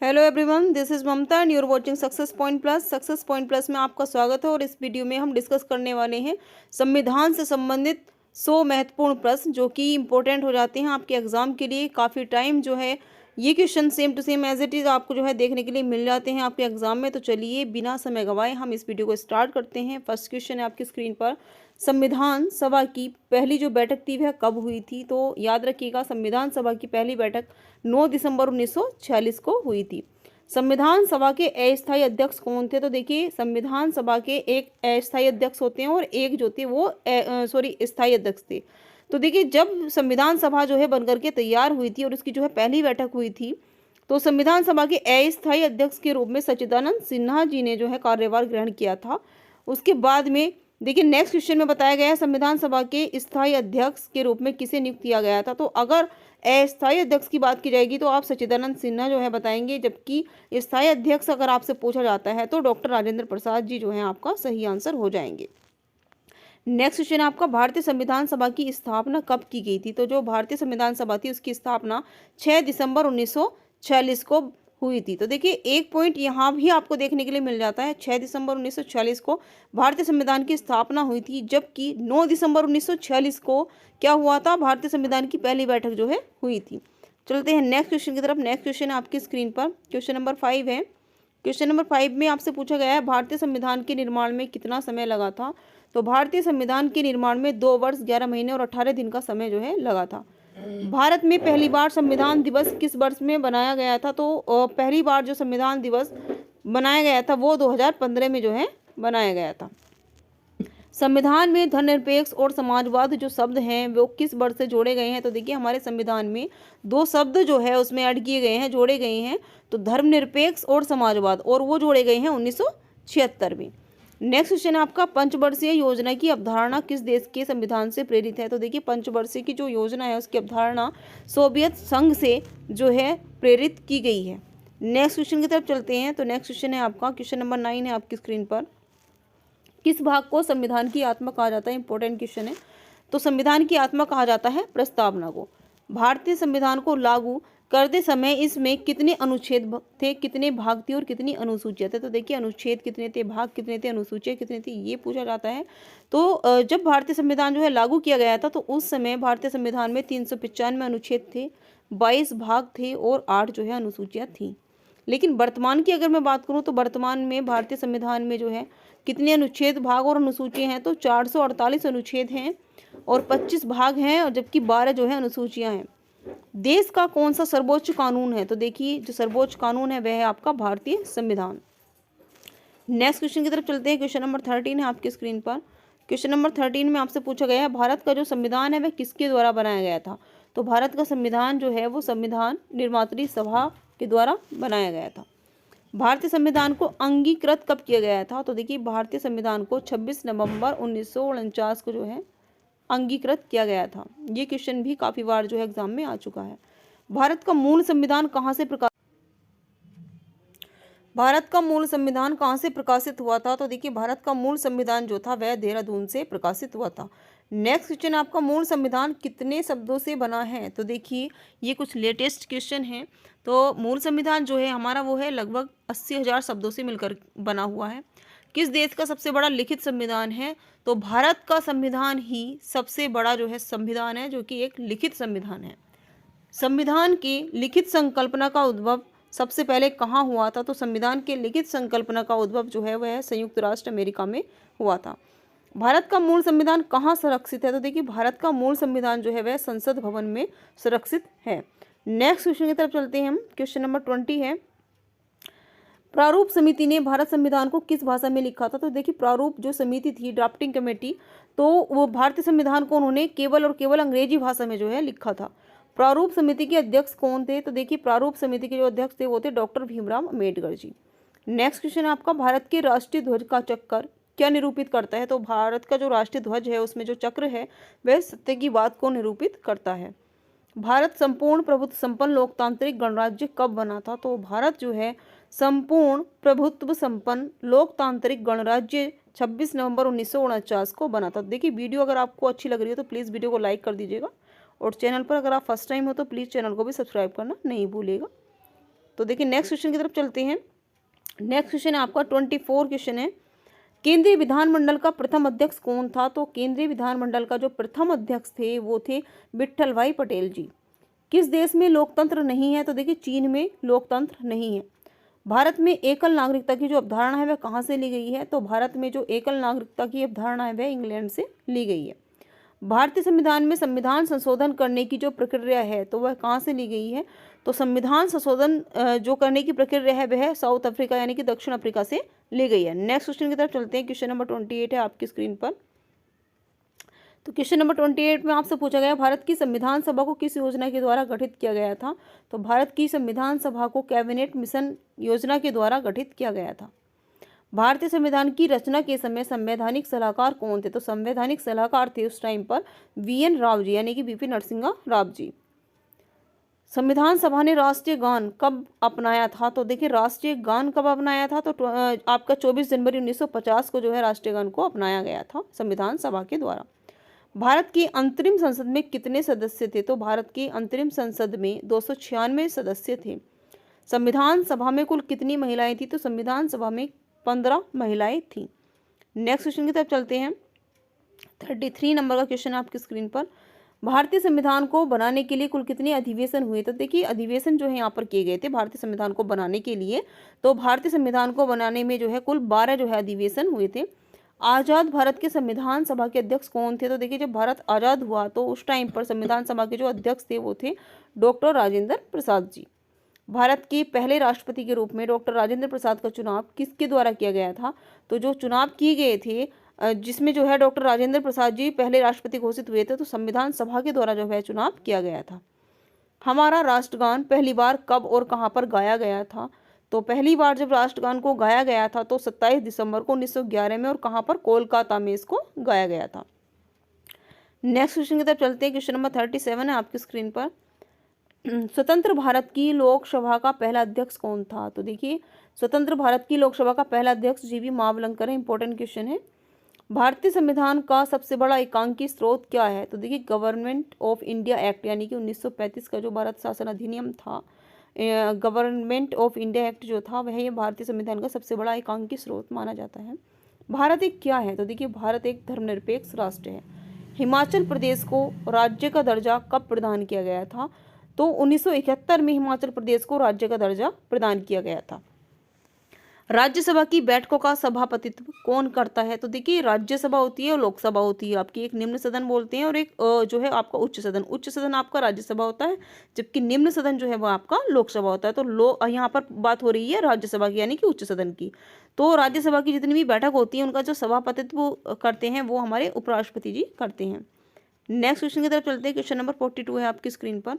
Hello everyone, this is Mamata and you are watching Success Point Plus. Success Point Plus में आपका स्वागत है और इस वीडियो में हम डिस्कस करने वाले हैं संविधान से संबंधित 100 महत्वपूर्ण प्रश्न जो कि इम्पोर्टेंट हो जाते हैं आपके एग्जाम के लिए। काफ़ी टाइम जो है ये question same to same as it is आपको जो है देखने के लिए मिल जाते हैं आपके एग्जाम में। तो चलिए बिना समय गंवाए हम इस वीडियो को स्टार्ट करते हैं। फर्स्ट क्वेश्चन है आपकी स्क्रीन पर, संविधान सभा की पहली जो बैठक थी वह कब हुई थी? तो याद रखिएगा, संविधान सभा की पहली बैठक 9 दिसंबर 1946 को हुई थी। संविधान सभा के अस्थायी अध्यक्ष कौन थे? तो देखिए, संविधान सभा के एक अस्थायी अध्यक्ष होते हैं और एक जो थे वो स्थायी अध्यक्ष थे। तो देखिए, जब संविधान सभा जो है बनकर के तैयार हुई थी और उसकी जो है पहली बैठक हुई थी, तो संविधान सभा के अस्थायी अध्यक्ष के रूप में सच्चिदानंद सिन्हा जी ने जो है कार्यभार ग्रहण किया था। उसके बाद में देखिए नेक्स्ट क्वेश्चन में बताया गया है संविधान सभा के स्थायी अध्यक्ष के रूप में किसे नियुक्त किया गया था? तो अगर अस्थायी अध्यक्ष की बात की जाएगी तो आप सच्चिदानंद सिन्हा जो है बताएंगे, जबकि स्थायी अध्यक्ष अगर आपसे पूछा जाता है तो डॉक्टर राजेंद्र प्रसाद जी जो है आपका सही आंसर हो जाएंगे। नेक्स्ट क्वेश्चन है आपका, भारतीय संविधान सभा की स्थापना कब की गई थी? तो जो भारतीय संविधान सभा थी उसकी स्थापना 6 दिसंबर 1946 को हुई थी। तो देखिए एक पॉइंट यहाँ भी आपको देखने के लिए मिल जाता है, 6 दिसंबर 1946 को भारतीय संविधान की स्थापना हुई थी, जबकि 9 दिसंबर 1946 को क्या हुआ था? भारतीय संविधान की पहली बैठक जो है हुई थी। चलते हैं नेक्स्ट क्वेश्चन की तरफ। नेक्स्ट क्वेश्चन है आपकी स्क्रीन पर, क्वेश्चन नंबर 5 है। क्वेश्चन नंबर 5 में आपसे पूछा गया है भारतीय संविधान के निर्माण में कितना समय लगा था? तो भारतीय संविधान के निर्माण में 2 वर्ष 11 महीने और 18 दिन का समय जो है लगा था। भारत में पहली बार संविधान दिवस किस वर्ष में बनाया गया था? तो पहली बार जो संविधान दिवस बनाया गया था वो 2015 में जो है बनाया गया था। संविधान में धर्मनिरपेक्ष और समाजवाद जो शब्द हैं वो किस वर्ष से जोड़े गए हैं? तो देखिए हमारे संविधान में 2 शब्द जो है उसमें ऐड किए गए हैं, जोड़े गए हैं, तो धर्मनिरपेक्ष और समाजवाद, और वो जोड़े गए हैं 1976 में। नेक्स्ट क्वेश्चन है आपका, पंचवर्षीय योजना की अवधारणा किस देश के संविधान से प्रेरित है? तो देखिए पंचवर्षीय की जो योजना है उसकी अवधारणा सोवियत संघ से जो है प्रेरित की गई है। नेक्स्ट क्वेश्चन की तरफ चलते हैं। तो नेक्स्ट क्वेश्चन है आपका, क्वेश्चन नंबर 9 है आपकी स्क्रीन पर, किस भाग को संविधान की आत्मा कहा जाता है? इंपॉर्टेंट क्वेश्चन है। तो संविधान की आत्मा कहा जाता है प्रस्तावना को। भारतीय संविधान को लागू करते समय इसमें कितने अनुच्छेद थे, कितने भाग थे और कितनी अनुसूचियां थे? तो देखिए अनुच्छेद कितने थे, भाग कितने थे, अनुसूचियां कितनी थी, ये पूछा जाता है। तो जब भारतीय संविधान जो है लागू किया गया था तो उस समय भारतीय संविधान में 395 अनुच्छेद थे, 22 भाग थे और 8 जो है अनुसूचियां थी। लेकिन वर्तमान की अगर मैं बात करूं तो वर्तमान में भारतीय संविधान में जो है कितने अनुच्छेद, भाग और अनुसूचियां हैं? तो 448 अनुच्छेद हैं और 25 भाग हैं, और जबकि 12 जो है अनुसूचियां हैं। देश का कौन सा सर्वोच्च कानून है? तो देखिए जो सर्वोच्च कानून है वह है आपका भारतीय संविधान। नेक्स्ट क्वेश्चन की तरफ चलते हैं। क्वेश्चन नंबर 13 है आपकी स्क्रीन पर। क्वेश्चन नंबर 13 में आपसे पूछा गया है भारत का जो संविधान है वह किसके द्वारा बनाया गया था? तो भारत का संविधान जो है वो संविधान निर्मात्री सभा के द्वारा बनाया गया था। भारतीय संविधान को अंगीकृत कब किया गया था? तो देखिए भारतीय संविधान को 26 नवंबर 1949 को जो है अंगीकृत किया गया था। ये क्वेश्चन भी काफी बार जो है एग्जाम में आ चुका है। भारत का मूल संविधान कहाँ से प्रकाशित हुआ था? तो देखिए भारत का मूल संविधान जो था वह देहरादून से प्रकाशित हुआ था। नेक्स्ट क्वेश्चन आपका, मूल संविधान कितने शब्दों से बना है? तो देखिए ये कुछ लेटेस्ट क्वेश्चन है। तो मूल संविधान जो है हमारा वो है लगभग 80,000 शब्दों से मिलकर बना हुआ है। किस देश का सबसे बड़ा लिखित संविधान है? तो भारत का संविधान ही सबसे बड़ा जो है संविधान है, जो कि एक लिखित संविधान है। संविधान की लिखित संकल्पना का उद्भव सबसे पहले कहाँ हुआ था? तो संविधान के लिखित संकल्पना का उद्भव जो है वह संयुक्त राष्ट्र अमेरिका में हुआ था। भारत का मूल संविधान कहाँ सुरक्षित है? तो देखिए भारत का मूल संविधान जो है वह संसद भवन में सुरक्षित है। नेक्स्ट क्वेश्चन की तरफ चलते हैं हम। क्वेश्चन नंबर 20 है, प्रारूप समिति ने भारत संविधान को किस भाषा में लिखा था? तो देखिए प्रारूप जो समिति थी, ड्राफ्टिंग कमेटी, तो वो भारतीय संविधान को उन्होंने केवल और केवल अंग्रेजी भाषा में जो है लिखा था। प्रारूप समिति के अध्यक्ष कौन थे? तो देखिए प्रारूप समिति के जो अध्यक्ष थे वो थे doctor Bhimrao Ambedkar ji. Next question है आपका, भारत के राष्ट्रीय ध्वज का चक्कर क्या निरूपित करता है? तो भारत का जो राष्ट्रीय ध्वज है उसमें जो चक्र है वह सत्य की बात को निरूपित करता है। भारत संपूर्ण प्रभुत्व संपन्न लोकतांत्रिक गणराज्य कब बना था? तो भारत जो है संपूर्ण प्रभुत्व संपन्न लोकतांत्रिक गणराज्य 26 नवंबर 1949 को बना था। देखिए वीडियो अगर आपको अच्छी लग रही है तो प्लीज़ वीडियो को लाइक कर दीजिएगा, और चैनल पर अगर आप फर्स्ट टाइम हो तो प्लीज़ चैनल को भी सब्सक्राइब करना नहीं भूलिएगा। तो देखिए नेक्स्ट क्वेश्चन की तरफ चलते हैं। नेक्स्ट क्वेश्चन है आपका 24 क्वेश्चन है, केंद्रीय विधानमंडल का प्रथम अध्यक्ष कौन था? तो केंद्रीय विधानमंडल का जो प्रथम अध्यक्ष थे वो थे विट्ठल भाई पटेल जी। किस देश में लोकतंत्र नहीं है? तो देखिए चीन में लोकतंत्र नहीं है। भारत में एकल नागरिकता की जो अवधारणा है वह कहाँ से ली गई है? तो भारत में जो एकल नागरिकता की अवधारणा है वह इंग्लैंड से ली गई है। भारतीय संविधान में संविधान संशोधन करने की जो प्रक्रिया है तो वह कहाँ से ली गई है? तो संविधान संशोधन जो करने की प्रक्रिया है वह साउथ अफ्रीका यानी कि दक्षिण अफ्रीका से ली गई है। नेक्स्ट क्वेश्चन की तरफ चलते हैं। क्वेश्चन नंबर 28 है आपकी स्क्रीन पर। तो क्वेश्चन नंबर 28 में आपसे पूछा गया, भारत की संविधान सभा को किस योजना के द्वारा गठित किया गया था? तो भारत की संविधान सभा को कैबिनेट मिशन योजना के द्वारा गठित किया गया था। भारतीय संविधान की रचना के समय संवैधानिक सलाहकार कौन थे? तो संवैधानिक सलाहकार थे उस टाइम पर वीएन राव जी यानी कि वीपी नरसिंहा राव जी। संविधान सभा ने राष्ट्रीय गान कब अपनाया था? तो देखिए राष्ट्रीय गान कब अपनाया था? तो आपका 24 जनवरी 1950 को जो है राष्ट्रीय गान को अपनाया गया था संविधान सभा के द्वारा। भारत की अंतरिम संसद में कितने सदस्य थे? तो भारत की अंतरिम संसद में 296 सदस्य थे। संविधान सभा में कुल कितनी महिलाएं थी? तो संविधान सभा में 15 महिलाएं थीं। नेक्स्ट क्वेश्चन की तरफ चलते हैं। 33 नंबर का क्वेश्चन है आपकी स्क्रीन पर। भारतीय संविधान को बनाने के लिए कुल कितने अधिवेशन हुए? तो देखिए अधिवेशन जो है यहाँ पर किए गए थे भारतीय संविधान को बनाने के लिए। तो भारतीय संविधान को बनाने में जो है कुल 12 जो है अधिवेशन हुए थे। आज़ाद भारत के संविधान सभा के अध्यक्ष कौन थे? तो देखिए जब भारत आज़ाद हुआ तो उस टाइम पर संविधान सभा के जो अध्यक्ष थे वो थे डॉक्टर राजेंद्र प्रसाद जी। भारत के पहले राष्ट्रपति के रूप में डॉक्टर राजेंद्र प्रसाद का चुनाव किसके द्वारा किया गया था? तो जो चुनाव किए गए थे जिसमें जो है डॉक्टर राजेंद्र प्रसाद जी पहले राष्ट्रपति घोषित हुए थे, तो संविधान सभा के द्वारा जो है चुनाव किया गया था। हमारा राष्ट्रगान पहली बार कब और कहाँ पर गाया गया था? तो पहली बार जब राष्ट्रगान को गाया गया था तो 27 दिसंबर को 1911 में, और कहाँ पर? कोलकाता में इसको गाया गया था। नेक्स्ट क्वेश्चन की तरफ चलते हैं। क्वेश्चन नंबर 37 है आपकी स्क्रीन पर। स्वतंत्र भारत की लोकसभा का पहला अध्यक्ष कौन था? तो देखिए स्वतंत्र भारत की लोकसभा का पहला अध्यक्ष जीवी मावलंकर है। इंपॉर्टेंट क्वेश्चन है। भारतीय संविधान का सबसे बड़ा एकांकी स्रोत क्या है? तो देखिए गवर्नमेंट ऑफ इंडिया एक्ट यानी कि 1935 का जो भारत शासन अधिनियम था, गवर्नमेंट ऑफ इंडिया एक्ट जो था वह ये भारतीय संविधान का सबसे बड़ा एकांकी स्रोत माना जाता है। भारत एक क्या है? तो देखिए भारत एक धर्मनिरपेक्ष राष्ट्र है। हिमाचल प्रदेश को राज्य का दर्जा कब प्रदान किया गया था? तो 1971 में हिमाचल प्रदेश को राज्य का दर्जा प्रदान किया गया था। राज्यसभा की बैठकों का सभापतित्व कौन करता है? तो देखिए राज्यसभा होती है और लोकसभा होती है आपकी, एक निम्न सदन बोलते हैं और एक जो है आपका उच्च सदन। उच्च सदन आपका राज्यसभा होता है, जबकि निम्न सदन जो है वो आपका लोकसभा होता है। तो यहाँ पर बात हो रही है राज्यसभा की यानी कि उच्च सदन की। तो राज्यसभा की जितनी भी बैठक होती है उनका जो सभापतित्व करते हैं वो हमारे उपराष्ट्रपति जी करते हैं। नेक्स्ट क्वेश्चन की तरफ चलते हैं। क्वेश्चन नंबर 42 है आपकी स्क्रीन पर।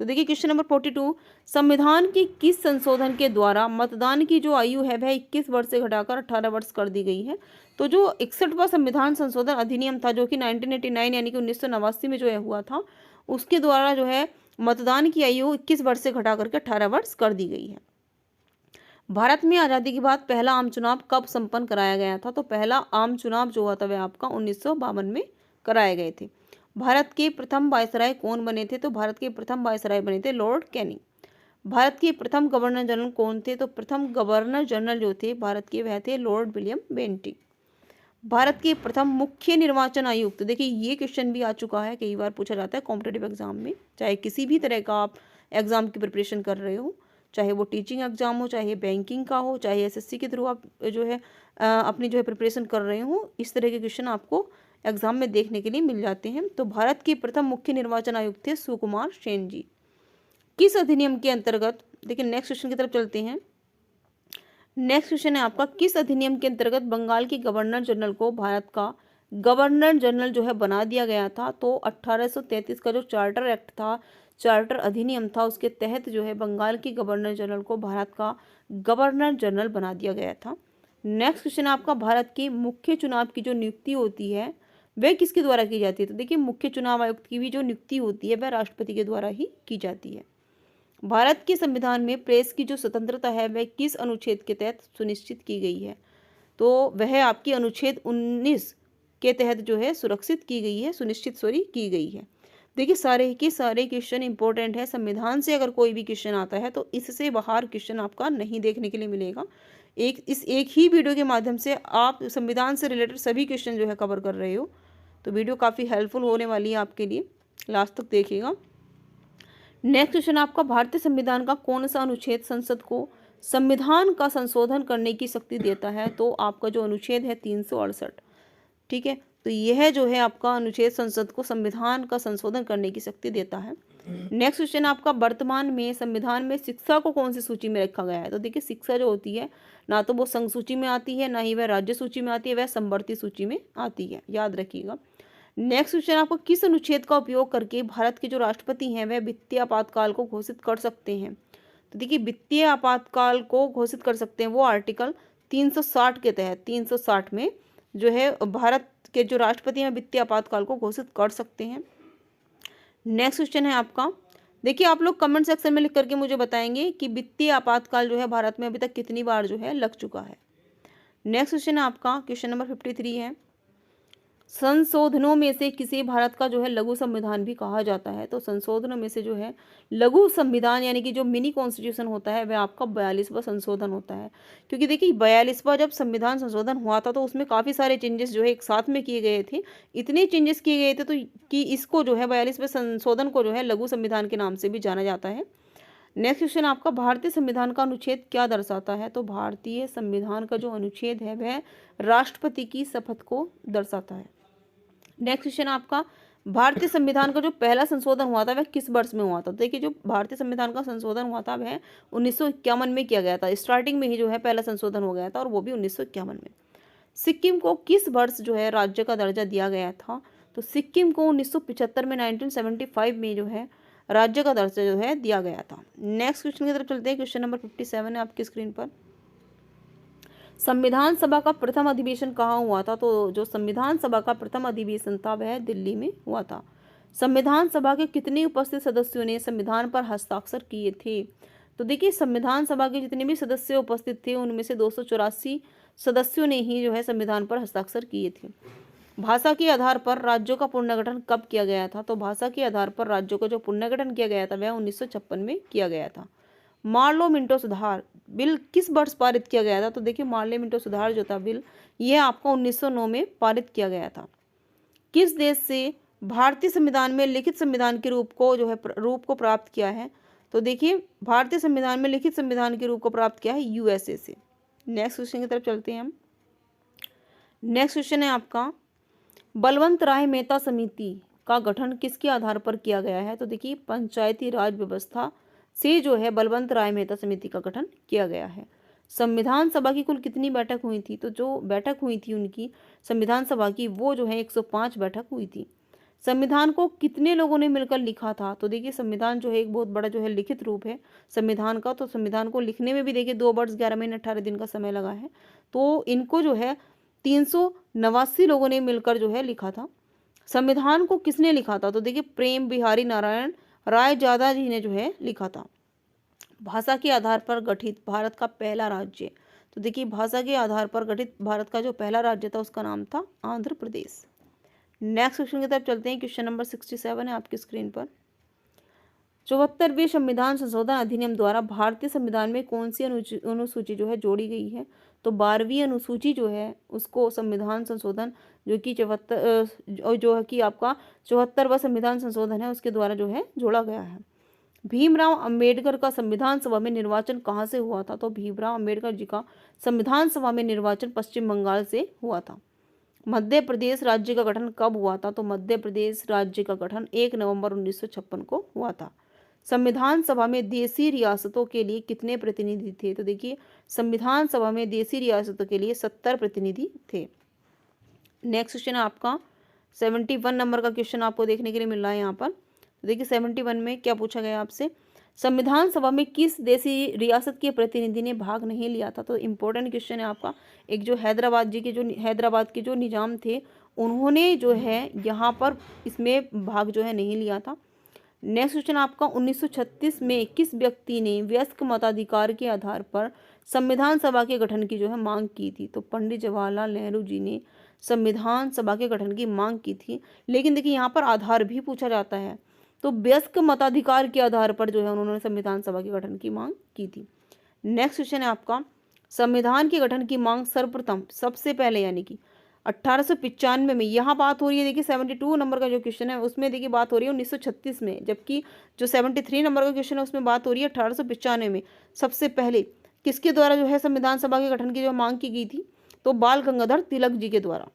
तो देखिए क्वेश्चन नंबर 42, संविधान की किस संशोधन के द्वारा मतदान की जो आयु है वह 21 वर्ष से घटाकर 18 वर्ष कर दी गई है? तो जो 61वां संविधान संशोधन अधिनियम था जो कि 1989 यानी कि 1989 में जो है हुआ था, उसके द्वारा जो है मतदान की आयु 21 वर्ष से घटा करके 18 वर्ष कर दी गई है। भारत में आज़ादी के बाद पहला आम चुनाव कब संपन्न कराया गया था? तो पहला आम चुनाव जो हुआ था वह आपका 1952 में कराए गए थे। भारत के प्रथम वायसराय कौन बने थे? तो भारत के प्रथम वायसराय बने थे लॉर्ड कैनिंग। भारत के प्रथम गवर्नर जनरल कौन थे? तो प्रथम गवर्नर जनरल जो थे भारत के वह थे लॉर्ड विलियम बेंटिक। भारत के प्रथम मुख्य निर्वाचन आयुक्त, देखिए ये क्वेश्चन भी आ चुका है, कई बार पूछा जाता है कॉम्पिटेटिव एग्जाम में, चाहे किसी भी तरह का आप एग्जाम की प्रिपरेशन कर रहे हो, चाहे वो टीचिंग एग्जाम हो, चाहे बैंकिंग का हो, चाहे एसएससी के थ्रू आप जो है अपनी जो है प्रिपरेशन कर रहे हो, इस तरह के क्वेश्चन आपको एग्जाम में देखने के लिए मिल जाते हैं। तो भारत के प्रथम मुख्य निर्वाचन आयुक्त थे सुकुमार सेन जी। किस अधिनियम के अंतर्गत, देखिए नेक्स्ट क्वेश्चन की तरफ चलते हैं। नेक्स्ट क्वेश्चन है आपका, किस अधिनियम के अंतर्गत बंगाल के गवर्नर जनरल को भारत का गवर्नर जनरल जो है बना दिया गया था? तो 1833 का जो चार्टर एक्ट था, चार्टर अधिनियम था, उसके तहत जो है बंगाल के गवर्नर जनरल को भारत का गवर्नर जनरल बना दिया गया था। नेक्स्ट क्वेश्चन है आपका, भारत के मुख्य चुनाव की जो नियुक्ति होती है वह किसके द्वारा की जाती है? तो देखिए मुख्य चुनाव आयुक्त की भी जो नियुक्ति होती है वह राष्ट्रपति के द्वारा ही की जाती है। भारत के संविधान में प्रेस की जो स्वतंत्रता है वह किस अनुच्छेद के तहत सुनिश्चित की गई है? तो वह आपकी अनुच्छेद 19 के तहत जो है सुरक्षित की गई है, सुनिश्चित की गई है। देखिए सारे के सारे क्वेश्चन इंपॉर्टेंट है। संविधान से अगर कोई भी क्वेश्चन आता है तो इससे बाहर क्वेश्चन आपका नहीं देखने के लिए मिलेगा। एक ही वीडियो के माध्यम से आप संविधान से रिलेटेड सभी क्वेश्चन जो है कवर कर रहे हो, तो वीडियो काफ़ी हेल्पफुल होने वाली है आपके लिए, लास्ट तक देखिएगा। नेक्स्ट क्वेश्चन आपका, भारतीय संविधान का कौन सा अनुच्छेद संसद को संविधान का संशोधन करने की शक्ति देता है? तो आपका जो अनुच्छेद है 368, ठीक है। तो यह जो है आपका अनुच्छेद संसद को संविधान का संशोधन करने की शक्ति देता है। नेक्स्ट क्वेश्चन आपका, वर्तमान में संविधान में शिक्षा को कौन सी सूची में रखा गया है? तो देखिए शिक्षा जो होती है ना तो वो संघ सूची में आती है, ना ही वह राज्य सूची में आती है, वह समवर्ती सूची में आती है, याद रखिएगा। नेक्स्ट क्वेश्चन आपको, किस अनुच्छेद का उपयोग करके भारत के जो राष्ट्रपति हैं वह वित्तीय आपातकाल को घोषित कर सकते हैं? तो देखिए वित्तीय आपातकाल को घोषित कर सकते हैं वो आर्टिकल 360 के तहत, 360 में जो है भारत के जो राष्ट्रपति हैं वित्तीय आपातकाल को घोषित कर सकते हैं। नेक्स्ट क्वेश्चन है आपका, देखिए आप लोग कमेंट सेक्शन में लिख करके मुझे बताएंगे कि वित्तीय आपातकाल जो है भारत में अभी तक कितनी बार जो है लग चुका है। नेक्स्ट क्वेश्चन है आपका, क्वेश्चन नंबर 53 है, संशोधनों में से किसे भारत का जो है लघु संविधान भी कहा जाता है? तो संशोधनों में से जो है लघु संविधान यानी कि जो मिनी कॉन्स्टिट्यूशन होता है वह आपका 42वां संशोधन होता है। क्योंकि देखिए 42वां जब संविधान संशोधन हुआ था तो उसमें काफ़ी सारे चेंजेस जो है एक साथ में किए गए थे, इतने चेंजेस किए गए थे तो कि इसको जो है 42वें संशोधन को जो है लघु संविधान के नाम से भी जाना जाता है। नेक्स्ट क्वेश्चन आपका, भारतीय संविधान का अनुच्छेद क्या दर्शाता है? तो भारतीय संविधान का जो अनुच्छेद है वह राष्ट्रपति की शपथ को दर्शाता है। नेक्स्ट क्वेश्चन आपका, भारतीय संविधान का जो पहला संशोधन हुआ था वह किस वर्ष में हुआ था? तो देखिए जो भारतीय संविधान का संशोधन हुआ था वह 1951 में किया गया था। स्टार्टिंग में ही जो है पहला संशोधन हो गया था और वो भी 1951 में। सिक्किम को किस वर्ष जो है राज्य का दर्जा दिया गया था? तो सिक्किम को 1975 में, 1975 में जो है राज्य का दर्जा जो है दिया गया था। नेक्स्ट क्वेश्चन की तरफ चलते हैं। क्वेश्चन नंबर 57 है आपकी स्क्रीन पर, संविधान सभा का प्रथम अधिवेशन कहाँ हुआ था? तो जो संविधान सभा का प्रथम अधिवेशन था वह दिल्ली में हुआ था। संविधान सभा के कितने उपस्थित सदस्यों ने संविधान पर हस्ताक्षर किए थे? तो देखिए संविधान सभा के जितने भी सदस्य उपस्थित थे उनमें से 284 सदस्यों ने ही जो है संविधान पर हस्ताक्षर किए थे। भाषा के आधार पर राज्यों का पुनर्गठन कब किया गया था? तो भाषा के आधार पर राज्यों का जो पुनर्गठन किया गया था वह 1956 में किया गया था। मार्लो मिंटो सुधार बिल किस वर्ष पारित किया गया था? तो देखिए मार्लो मिंटो सुधार जो था बिल यह आपको 1909 में पारित किया गया था। किस देश से भारतीय संविधान में लिखित संविधान के रूप को प्राप्त किया है? तो देखिए भारतीय संविधान में लिखित संविधान के रूप को प्राप्त किया है यूएसए से। नेक्स्ट क्वेश्चन की तरफ चलते हैं हम। नेक्स्ट क्वेश्चन है आपका, बलवंत राय मेहता समिति का गठन किसके आधार पर किया गया है? तो देखिए पंचायती राज व्यवस्था से जो है बलवंत राय मेहता समिति का गठन किया गया है। संविधान सभा की कुल कितनी बैठक हुई थी? तो जो बैठक हुई थी उनकी संविधान सभा की वो जो है 105 बैठक हुई थी। संविधान को कितने लोगों ने मिलकर लिखा था? तो देखिए संविधान जो है एक बहुत बड़ा जो है लिखित रूप है संविधान का, तो संविधान को लिखने में भी देखिए 2 वर्ष 11 महीने 18 दिन का समय लगा है। तो इनको जो है 389 लोगों ने मिलकर जो है लिखा था। संविधान को किसने लिखा था? तो देखिए प्रेम बिहारी नारायण राय ज़्यादा जी ने जो है लिखा था। भाषा के आधार पर गठित भारत का पहला राज्य, तो देखिए भाषा के आधार पर गठित भारत का जो पहला राज्य था उसका नाम था आंध्र प्रदेश। नेक्स्ट क्वेश्चन की तरफ चलते हैं। क्वेश्चन नंबर 67 है आपकी स्क्रीन पर, 74वें संविधान संशोधन अधिनियम द्वारा भारतीय संविधान में कौन सी अनुसूची जो है जोड़ी गई है? तो 12वीं अनुसूची जो है उसको संविधान संशोधन जो कि आपका 74वां संविधान संशोधन है उसके द्वारा जो है जोड़ा गया है। भीमराव अंबेडकर का संविधान सभा में निर्वाचन कहाँ से हुआ था? तो भीमराव अंबेडकर जी का संविधान सभा में निर्वाचन पश्चिम बंगाल से हुआ था। मध्य प्रदेश राज्य का गठन कब हुआ था? तो मध्य प्रदेश राज्य का गठन 1 नवंबर 1956 को हुआ था। संविधान सभा में देशी रियासतों के लिए कितने प्रतिनिधि थे? तो देखिए संविधान सभा में देशी रियासतों के लिए 70 प्रतिनिधि थे। नेक्स्ट क्वेश्चन है आपका 71 नंबर का क्वेश्चन आपको देखने के लिए मिल रहा है यहाँ पर। तो देखिए 71 में क्या पूछा गया आपसे, संविधान सभा में किस देशी रियासत के प्रतिनिधि ने भाग नहीं लिया था? तो इम्पोर्टेंट क्वेश्चन है आपका। एक जो हैदराबाद के जो निजाम थे उन्होंने जो है यहाँ पर इसमें भाग जो है नहीं लिया था। नेक्स्ट क्वेश्चन आपका 1936 में किस व्यक्ति ने वयस्क मताधिकार के आधार पर संविधान सभा के गठन की जो है मांग की थी? तो पंडित जवाहरलाल नेहरू जी ने संविधान सभा के गठन की मांग की थी। लेकिन देखिए यहाँ पर आधार भी पूछा जाता है तो वयस्क मताधिकार के आधार पर जो है उन्होंने संविधान सभा के गठन की मांग की थी। नेक्स्ट क्वेश्चन है आपका, संविधान के गठन की मांग सर्वप्रथम सबसे पहले यानी कि 1895 में, यहाँ बात हो रही है देखिए 72 नंबर का जो क्वेश्चन है उसमें देखिए बात हो रही है 1936 में, जबकि जो 73 नंबर का क्वेश्चन है उसमें बात हो रही है 1895 में। सबसे पहले किसके द्वारा जो है संविधान सभा के गठन की जो मांग की गई थी, तो बाल गंगाधर तिलक जी के द्वारा।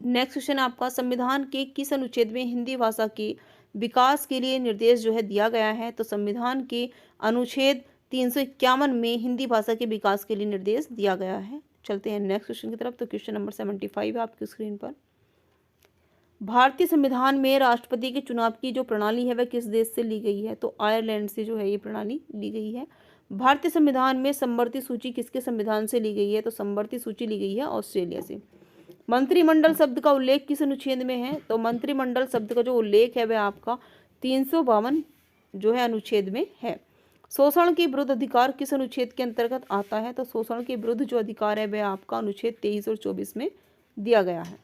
नेक्स्ट क्वेश्चन है आपका, संविधान के किस अनुच्छेद में हिंदी भाषा के विकास के लिए निर्देश जो है दिया गया है, तो संविधान के अनुच्छेद 351 में हिंदी भाषा के विकास के लिए निर्देश दिया गया है। चलते हैं नेक्स्ट क्वेश्चन की तरफ। तो क्वेश्चन नंबर 75 है आपकी स्क्रीन पर। भारतीय संविधान में राष्ट्रपति के चुनाव की जो प्रणाली है वह किस देश से ली गई है, तो आयरलैंड से जो है ये प्रणाली ली गई है। भारतीय संविधान में समवर्ती सूची किसके संविधान से ली गई है, तो समवर्ती सूची ली गई है ऑस्ट्रेलिया से। मंत्रिमंडल शब्द का उल्लेख किस अनुच्छेद में है, तो मंत्रिमंडल शब्द का जो उल्लेख है वह आपका 352 जो है अनुच्छेद में है। शोषण के विरुद्ध अधिकार किस अनुच्छेद के अंतर्गत आता है, तो शोषण के विरुद्ध जो अधिकार है वह आपका अनुच्छेद 23 और 24 में दिया गया है।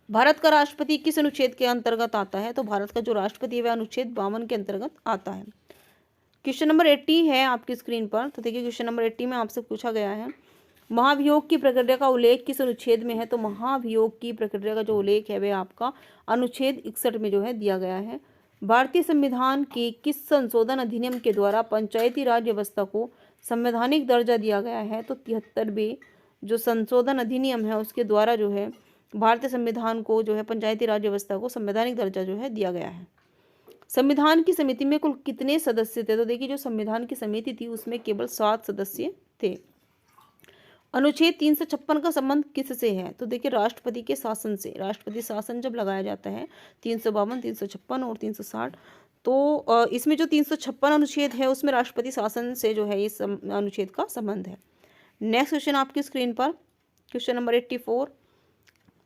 भारत का राष्ट्रपति किस अनुच्छेद के अंतर्गत आता है, तो भारत का जो राष्ट्रपति है वह अनुच्छेद 52 के अंतर्गत आता है। क्वेश्चन नंबर 80 है आपकी स्क्रीन पर। तो देखिए क्वेश्चन नंबर 80 में आपसे पूछा गया है, महाभियोग की प्रक्रिया का उल्लेख किस अनुच्छेद में है, तो महाभियोग की प्रक्रिया का जो उल्लेख है वह आपका अनुच्छेद 61 में जो है दिया गया है। भारतीय संविधान के किस संशोधन अधिनियम के द्वारा पंचायती राज व्यवस्था को संवैधानिक दर्जा दिया गया है, तो 73वें जो संशोधन अधिनियम है उसके द्वारा जो है भारतीय संविधान को जो है पंचायती राज व्यवस्था को संवैधानिक दर्जा जो है दिया गया है। संविधान की समिति में कुल कितने सदस्य थे, तो देखिए जो संविधान की समिति थी उसमें केवल 7 सदस्य थे। अनुच्छेद 356 का संबंध किससे है, तो देखिए राष्ट्रपति के शासन से। राष्ट्रपति शासन जब लगाया जाता है 352, 356 और 360, तो इसमें जो 356 अनुच्छेद है उसमें राष्ट्रपति शासन से जो है इस अनुच्छेद का संबंध है। नेक्स्ट क्वेश्चन आपकी स्क्रीन पर, क्वेश्चन नंबर 84।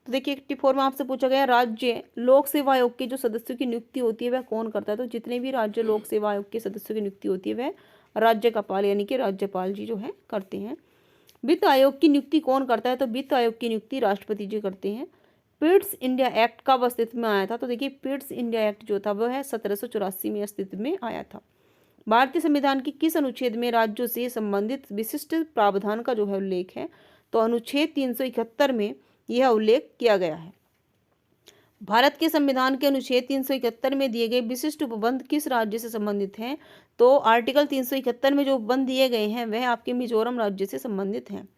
तो देखिए 84 में आपसे पूछा गया, राज्य लोक सेवा आयोग के जो सदस्यों की नियुक्ति होती है वह कौन करता है, तो जितने भी राज्य लोक सेवा आयोग के सदस्यों की नियुक्ति होती है वह राज्यपाल यानी कि राज्यपाल जी जो है करते हैं। वित्त आयोग की नियुक्ति कौन करता है, तो वित्त आयोग की नियुक्ति राष्ट्रपति जी करते हैं। पिट्स इंडिया एक्ट कब अस्तित्व में आया था, तो देखिए पिट्स इंडिया एक्ट जो था वह है 1784 में अस्तित्व में आया था। भारतीय संविधान की किस अनुच्छेद में राज्यों से संबंधित विशिष्ट प्रावधान का जो है उल्लेख है, तो अनुच्छेद 371 में यह उल्लेख किया गया है। भारत के संविधान के अनुच्छेद 371 में दिए गए विशिष्ट उपबंध किस राज्य से संबंधित हैं, तो आर्टिकल 371 में जो उपबंध दिए गए हैं वह आपके मिजोरम राज्य से संबंधित हैं।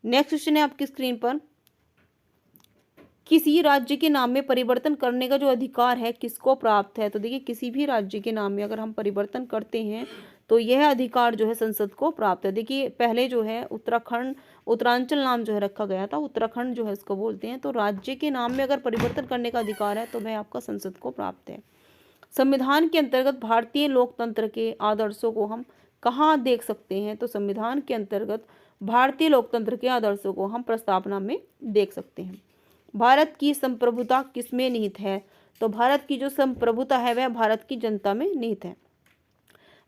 नेक्स्ट क्वेश्चन है आपकी स्क्रीन पर, किसी राज्य के नाम में परिवर्तन करने का जो अधिकार है किसको प्राप्त है, तो देखिए किसी भी राज्य के नाम में अगर हम परिवर्तन करते हैं तो यह अधिकार जो है संसद को प्राप्त है। देखिए पहले जो है उत्तराखंड उत्तरांचल नाम जो है रखा गया था, उत्तराखंड जो है इसको बोलते हैं, तो राज्य के नाम में अगर परिवर्तन करने का अधिकार है तो वह आपका संसद को प्राप्त है। संविधान के अंतर्गत भारतीय लोकतंत्र के आदर्शों को हम कहाँ देख सकते हैं, तो संविधान के अंतर्गत भारतीय लोकतंत्र के आदर्शों को हम प्रस्तावना में देख सकते हैं। भारत की संप्रभुता किसमें निहित है, तो भारत की जो संप्रभुता है वह भारत की जनता में निहित है।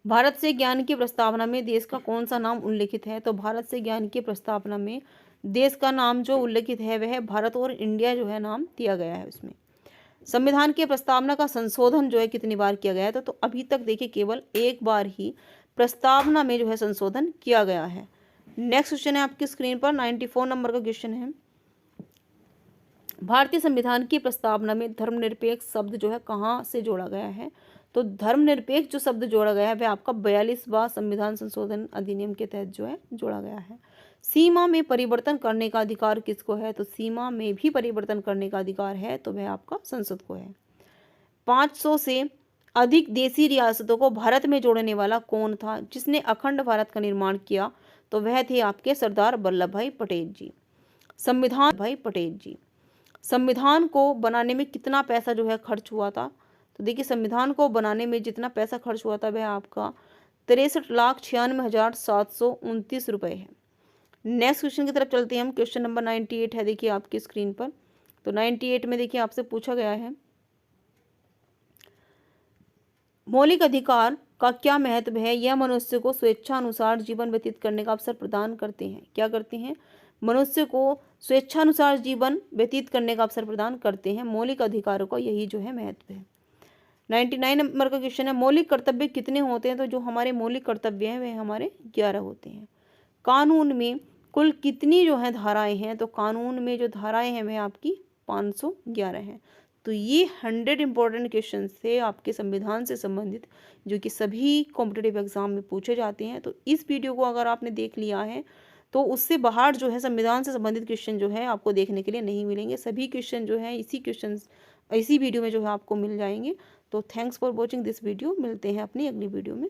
भारत से ज्ञान की प्रस्तावना में देश का कौन सा नाम उल्लेखित है, तो भारत से ज्ञान की प्रस्तावना में देश का नाम जो उल्लेखित है वह भारत और इंडिया जो है नाम दिया गया है उसमें। संविधान की प्रस्तावना का संशोधन जो है कितनी बार किया गया था, तो अभी तक देखिए केवल एक बार ही प्रस्तावना में जो है संशोधन किया गया है। नेक्स्ट क्वेश्चन है आपकी स्क्रीन पर 94 नंबर का क्वेश्चन है, भारतीय संविधान की प्रस्तावना में धर्मनिरपेक्ष शब्द जो है कहाँ से जोड़ा गया है, तो धर्मनिरपेक्ष जो शब्द जोड़ा गया है वह आपका 42वां संविधान संशोधन अधिनियम के तहत जो है जोड़ा गया है। सीमा में परिवर्तन करने का अधिकार किसको है, तो सीमा में भी परिवर्तन करने का अधिकार है तो वह आपका संसद को है। 500 से अधिक देशी रियासतों को भारत में जोड़ने वाला कौन था जिसने अखंड भारत का निर्माण किया, तो वह थे आपके सरदार वल्लभ भाई पटेल जी। संविधान को बनाने में कितना पैसा जो है खर्च हुआ था, तो देखिए संविधान को बनाने में जितना पैसा खर्च हुआ था वह आपका 63,96,729 रुपये है। नेक्स्ट क्वेश्चन की तरफ चलते हैं हम। क्वेश्चन नंबर 98 है देखिए आपकी स्क्रीन पर। तो 98 में देखिए आपसे पूछा गया है, मौलिक अधिकार का क्या महत्व है, यह मनुष्य को स्वेच्छानुसार जीवन व्यतीत करने का अवसर प्रदान करते हैं। क्या करते हैं, मनुष्य को स्वेच्छानुसार जीवन व्यतीत करने का अवसर प्रदान करते हैं। मौलिक अधिकारों का यही जो है महत्व है। 99 नंबर का क्वेश्चन है, मौलिक कर्तव्य कितने होते हैं? तो जो हमारे मौलिक कर्तव्य हैं वे हमारे 11 होते हैं। कानून में कुल कितनी जो है धाराएं हैं? तो कानून में जो धाराएं हैं वह आपकी 511 हैं। तो ये 100 इंपॉर्टेंट क्वेश्चन थे आपके संविधान से संबंधित, जो कि सभी कॉम्पिटेटिव एग्जाम में पूछे जाते हैं। तो इस वीडियो को अगर आपने देख लिया है तो उससे बाहर जो है संविधान से संबंधित क्वेश्चन जो है आपको देखने के लिए नहीं मिलेंगे। सभी क्वेश्चन जो है इसी वीडियो में जो है आपको मिल जाएंगे। तो thanks for watching this video. मिलते हैं अपनी अगली वीडियो में।